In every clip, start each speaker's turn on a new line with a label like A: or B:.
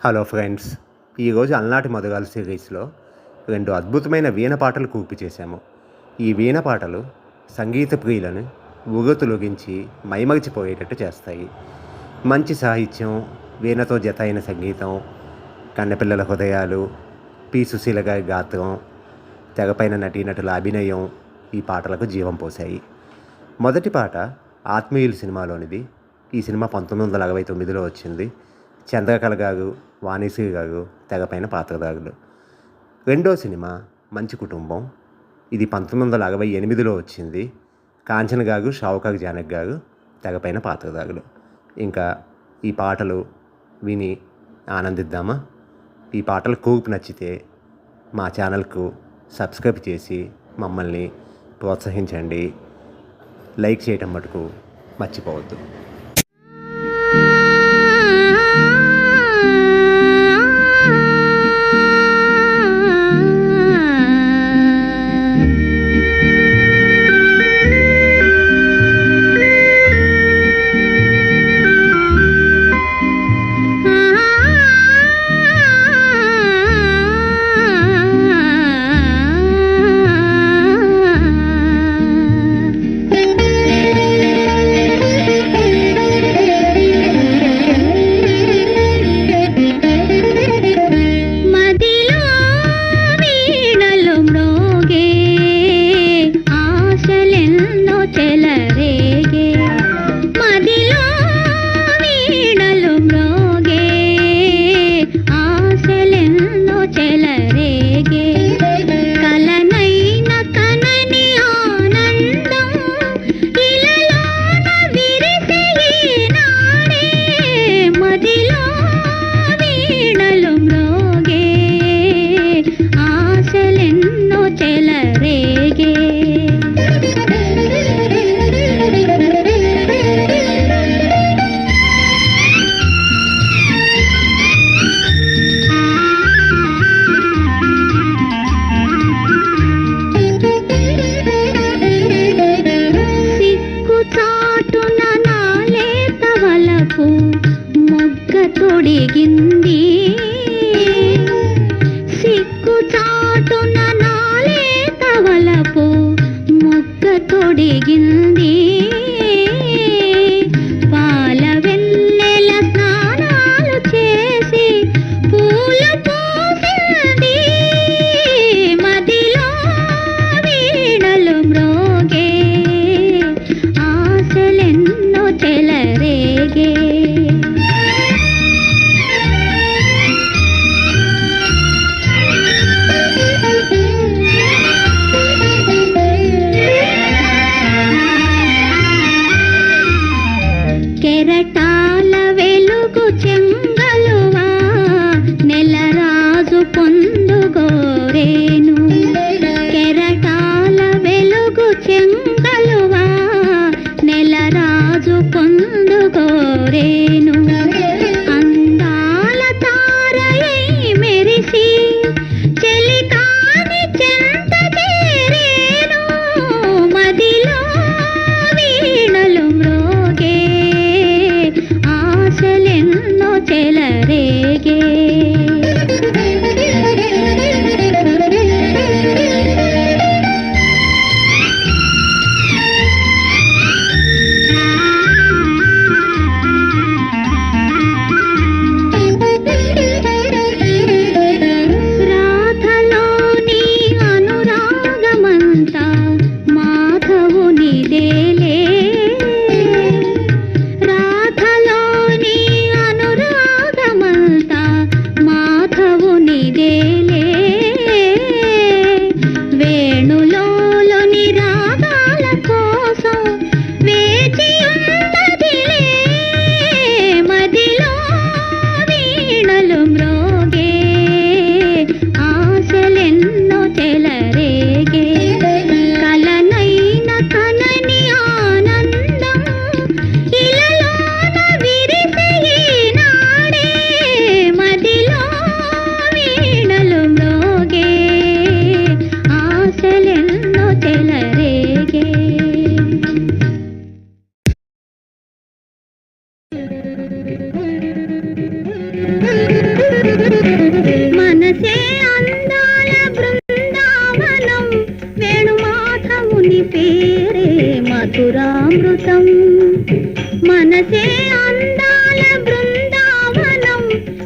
A: Hello friends, ఈరోజు అలనాటి మధురాలు సిరీస్లో 2 అద్భుతమైన వీణ పాటలు కూర్పు చేశాము. ఈ వీణ పాటలు సంగీత ప్రియులను ఉగతులొగించి మైమరిచిపోయేటట్టు చేస్తాయి. మంచి సాహిత్యం, వీణతో జత అయిన సంగీతం, కన్నెపిల్లల హృదయాలు, పి సుశీల గారి గాత్రం, తెరపైన నటీనటుల అభినయం ఈ పాటలకు జీవం పోశాయి. మొదటి పాట ఆత్మీయులు సినిమాలోనిది. ఈ సినిమా 1969లో వచ్చింది. చంద్రకళ గారు, వాణిశ్రీ గారు తెరపైన పాత్రధారులు. రెండో సినిమా మంచి కుటుంబం. ఇది 1968లో వచ్చింది. కాంచన గారు, షావుకారు జానకి గారు తెరపైన పాత్రధారులు. ఇంకా ఈ పాటలు విని ఆనందిద్దామా? ఈ పాటల కూర్పు నచ్చితే మా ఛానల్కు సబ్స్క్రైబ్ చేసి మమ్మల్ని ప్రోత్సహించండి. లైక్ చేయటం మటుకు మర్చిపోవద్దు.
B: తొడిగింది సిక్కు చాటున నాలే తవలపు మొగ్గ తొడిగింది. పాల వెన్నెల స్నానాలు చేసి పూలు పూసింది. మదిలో వీణలు మ్రోగే ఆశలెన్నో చెలరేగే. కెరటాల వెలుగు చెంగలువా నెలరాజు పొందుగోరేను. కెరటాల వెలుగు చెంగలువా నెలరాజు పొందుగోరేను. అందాల తారయై మెరిసి చెలికాని చెంత చేరేను. మదిలో వీణలు మ్రోగే ఆశలెన్నో చెలరేగే. రాధలోని అనురాగమంతా మాధవునిదేలే. రాధలోని అనురాగమంతా మనసే అందాల బృందావనం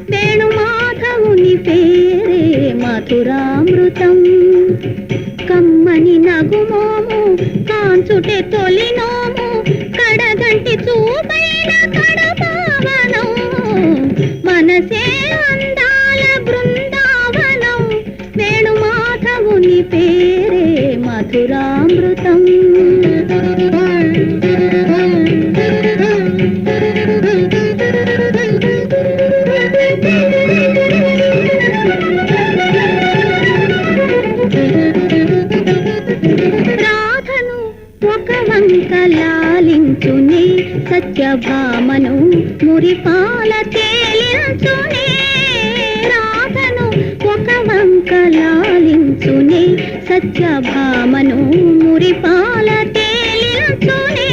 B: వేణుమాధవుని పేరే మధురామృతం కమ్మని నగుమోము కాంచుటే తొలినోము కడగంటి చూపైన కడపావనం మనసే అందాల బృందావనం వేణుమాధవుని పేరే మధురామృతం రాధను ఒక వంక లాలించునే సత్యభామను మురిపాల తేలించునే రాధను ఒక వంక లాలించునే సత్యభామను మురిపాల తేలించునే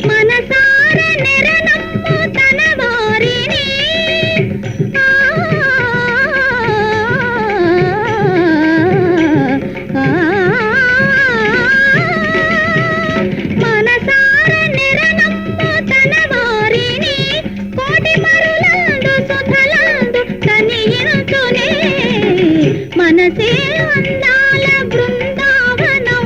B: మనసార నెరనమ్ము తన వారిని మనసార నెరనమ్ము తన వారిని కోటి మరులందు సుధలందు తనియించునే మనసే అందాల బృందావనం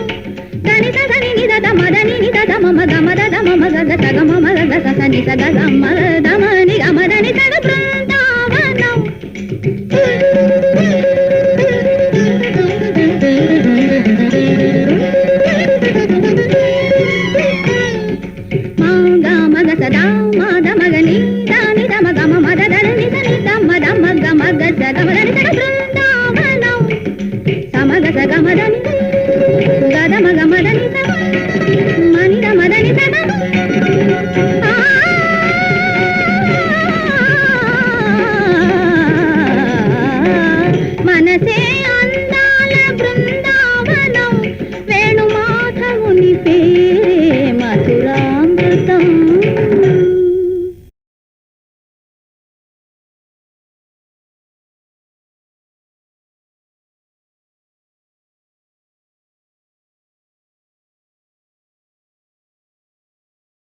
B: దని సదని నిద మదని నిద మమ గమద మమ గగ సగ మమ గగ సని సగ గమ దమని గమదని సగ బృందావనం మగ సదా మద మగని దాని దమ గమ మద దని దని దమ దమ గమ గ సగ మదని సగ